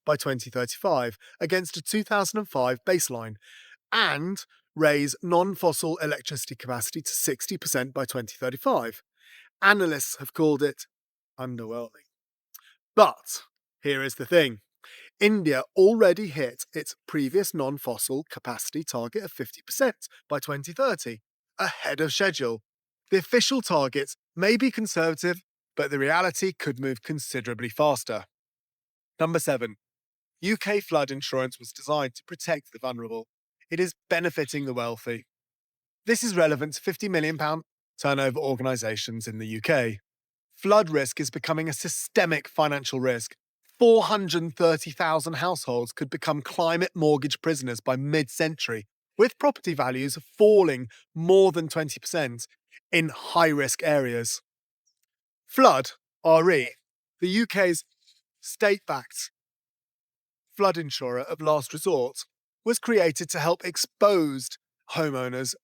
by 2035 against a 2005 baseline, and raise non-fossil electricity capacity to 60% by 2035. Analysts have called it underwhelming. But here is the thing. India already hit its previous non-fossil capacity target of 50% by 2030, ahead of schedule. The official targets may be conservative, but the reality could move considerably faster. Number 7. UK flood insurance was designed to protect the vulnerable. It is benefiting the wealthy. This is relevant to £50 million turnover organisations in the UK. Flood risk is becoming a systemic financial risk. 430,000 households could become climate mortgage prisoners by mid-century, with property values falling more than 20% in high-risk areas. Flood, RE, the UK's state-backed flood insurer of last resort, was created to help exposed homeowners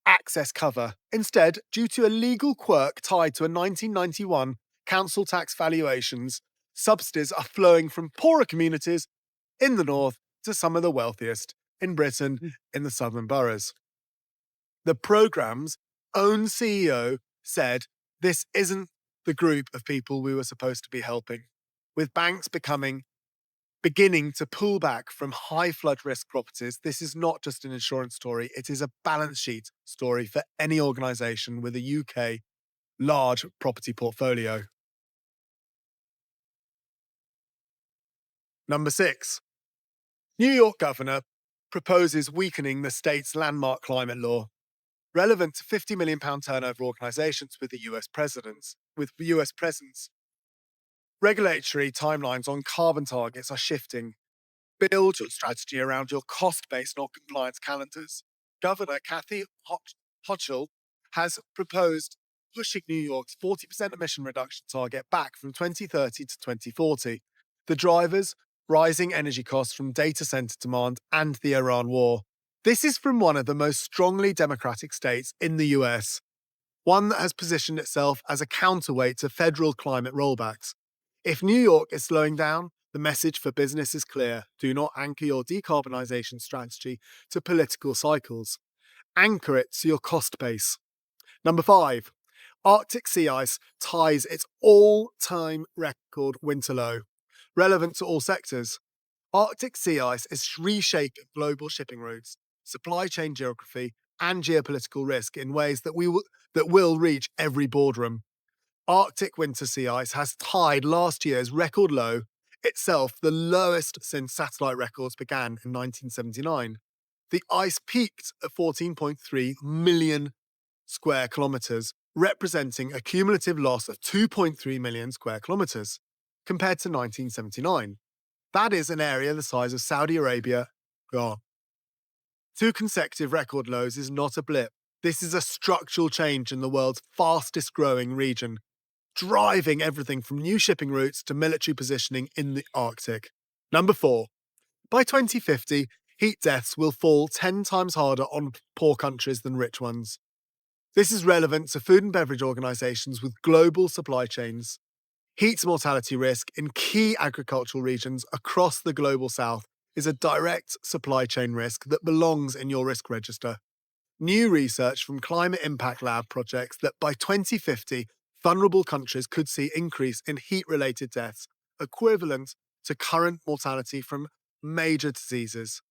access cover. Instead, due to a legal quirk tied to a 1991 council tax valuations, subsidies are flowing from poorer communities in the north to some of the wealthiest in Britain in the southern boroughs. The programme's own CEO said this isn't the group of people we were supposed to be helping, with banks beginning to pull back from high flood risk properties. This is not just an insurance story, it is a balance sheet story for any organisation with a UK large property portfolio. Number 6. New York governor proposes weakening the state's landmark climate law, relevant to £50 million turnover organisations with the US presence. Regulatory timelines on carbon targets are shifting. Build your strategy around your cost-based non-compliance calendars. Governor Kathy Hochul has proposed pushing New York's 40% emission reduction target back from 2030 to 2040. The drivers, rising energy costs from data center demand and the Iran war. This is from one of the most strongly democratic states in the US, one that has positioned itself as a counterweight to federal climate rollbacks. If New York is slowing down, the message for business is clear. Do not anchor your decarbonisation strategy to political cycles. Anchor it to your cost base. Number 5. Arctic sea ice ties its all-time record winter low. Relevant to all sectors. Arctic sea ice is reshaping global shipping routes, supply chain geography, and geopolitical risk in ways that will reach every boardroom. Arctic winter sea ice has tied last year's record low, itself the lowest since satellite records began in 1979. The ice peaked at 14.3 million square kilometres, representing a cumulative loss of 2.3 million square kilometres, compared to 1979. That is an area the size of Saudi Arabia gone. 2 consecutive record lows is not a blip. This is a structural change in the world's fastest growing region, driving everything from new shipping routes to military positioning in the Arctic. Number 4. By 2050, heat deaths will fall 10 times harder on poor countries than rich ones. This is relevant to food and beverage organisations with global supply chains. Heat mortality risk in key agricultural regions across the global south is a direct supply chain risk that belongs in your risk register. New research from Climate Impact Lab projects that by 2050, vulnerable countries could see increase in heat-related deaths equivalent to current mortality from major diseases.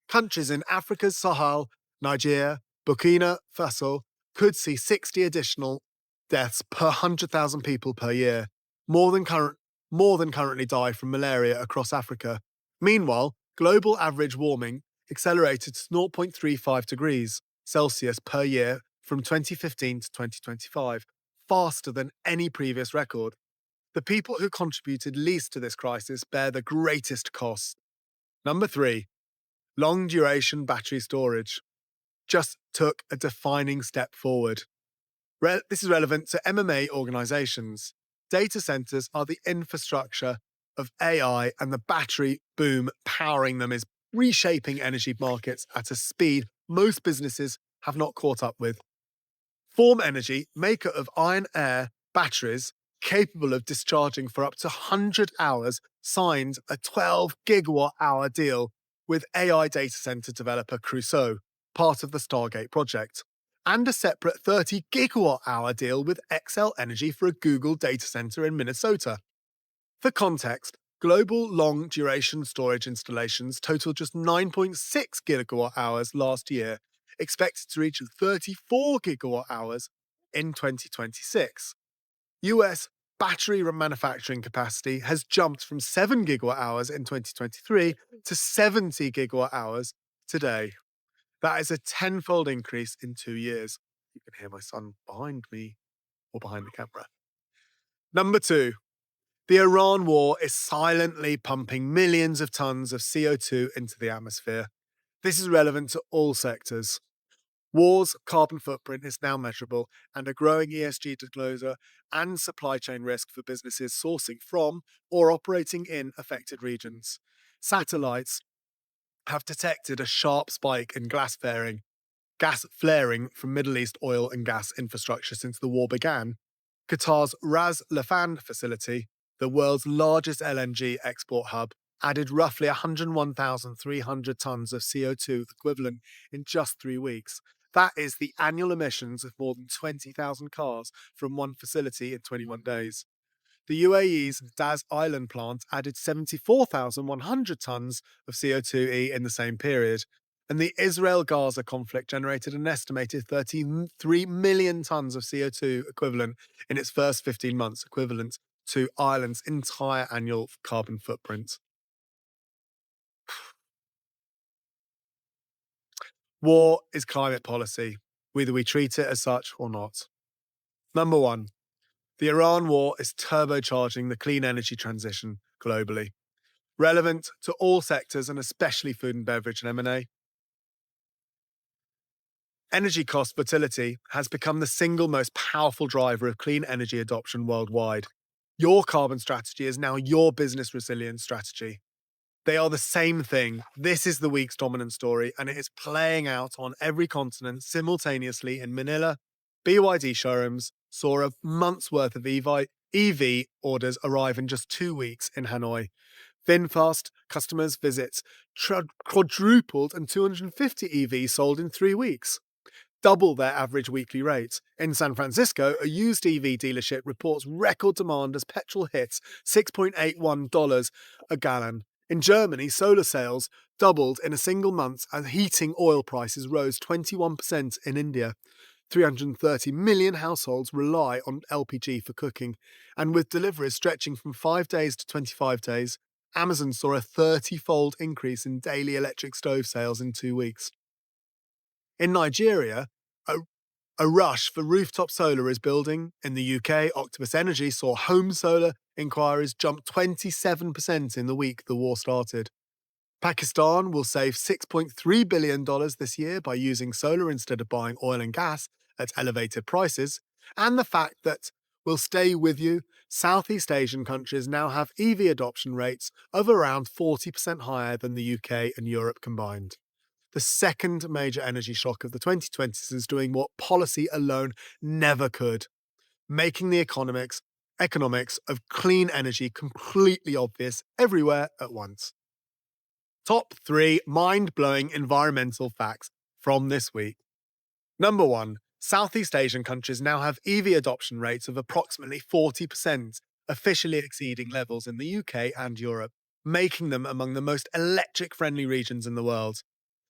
Countries in Africa's Sahel, Nigeria, Burkina Faso could see 60 additional deaths per 100,000 people per year, more than currently die from malaria across Africa. Meanwhile, global average warming accelerated to 0.35 degrees Celsius per year from 2015 to 2025, faster than any previous record. The people who contributed least to this crisis bear the greatest cost. Number 3. Long-duration battery storage just took a defining step forward. This is relevant to MMA organizations. Data centers are the infrastructure of AI, and the battery boom powering them is reshaping energy markets at a speed most businesses have not caught up with. Form Energy, maker of iron-air batteries capable of discharging for up to 100 hours, signed a 12 gigawatt hour deal with AI data center developer Crusoe, part of the Stargate project, and a separate 30 gigawatt hour deal with XL Energy for a Google data center in Minnesota. For context, global long duration storage installations totaled just 9.6 gigawatt hours last year, expected to reach 34 gigawatt hours in 2026. US battery manufacturing capacity has jumped from 7 gigawatt hours in 2023 to 70 gigawatt hours today. That is a tenfold increase in 2 years. You can hear my son behind me or behind the camera. Number two, the Iran war is silently pumping millions of tons of CO2 into the atmosphere. This is relevant to all sectors. War's carbon footprint is now measurable, and a growing ESG disclosure and supply chain risk for businesses sourcing from or operating in affected regions. Satellites have detected a sharp spike in gas flaring from Middle East oil and gas infrastructure since the war began. Qatar's Ras Laffan facility, the world's largest LNG export hub, added roughly 101,300 tons of CO2 equivalent in just 3 weeks. That is the annual emissions of more than 20,000 cars from one facility in 21 days. The UAE's Daz Island plant added 74,100 tons of CO2e in the same period. And the Israel Gaza conflict generated an estimated 33 million tons of CO2 equivalent in its first 15 months, equivalent to Ireland's entire annual carbon footprint. War is climate policy, whether we treat it as such or not. Number one, the Iran war is turbocharging the clean energy transition globally, relevant to all sectors and especially food and beverage and M&A. Energy cost volatility has become the single most powerful driver of clean energy adoption worldwide. Your carbon strategy is now your business resilience strategy. They are the same thing. This is the week's dominant story, and it is playing out on every continent simultaneously in Manila. BYD showrooms saw a month's worth of EV orders arrive in just 2 weeks in Hanoi. VinFast customers' visits quadrupled, and 250 EVs sold in 3 weeks, double their average weekly rate. In San Francisco, a used EV dealership reports record demand as petrol hits $6.81 a gallon. In Germany, solar sales doubled in a single month as heating oil prices rose 21% in India. 330 million households rely on LPG for cooking, and with deliveries stretching from 5 days to 25 days, Amazon saw a 30-fold increase in daily electric stove sales in 2 weeks. In Nigeria, a rush for rooftop solar is building. In the UK, Octopus Energy saw home solar inquiries jump 27% in the week the war started. Pakistan will save $6.3 billion this year by using solar instead of buying oil and gas at elevated prices. And the fact that will stay with you, Southeast Asian countries now have EV adoption rates of around 40% higher than the UK and Europe combined. The second major energy shock of the 2020s is doing what policy alone never could, making the economics of clean energy completely obvious everywhere at once. Top 3 mind-blowing environmental facts from this week. Number 1, Southeast Asian countries now have EV adoption rates of approximately 40%, officially exceeding levels in the UK and Europe, making them among the most electric-friendly regions in the world.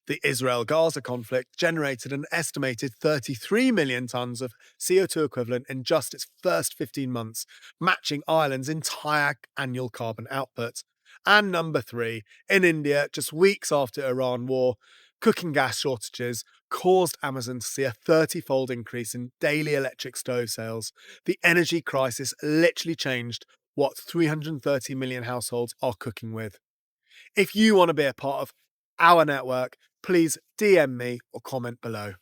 The Israel-Gaza conflict generated an estimated 33 million tons of CO2 equivalent in just its first 15 months, matching Ireland's entire annual carbon output. And number 3, in India, just weeks after Iran war, cooking gas shortages caused Amazon to see a 30-fold increase in daily electric stove sales. The energy crisis literally changed what 330 million households are cooking with. If you want to be a part of our network, please DM me or comment below.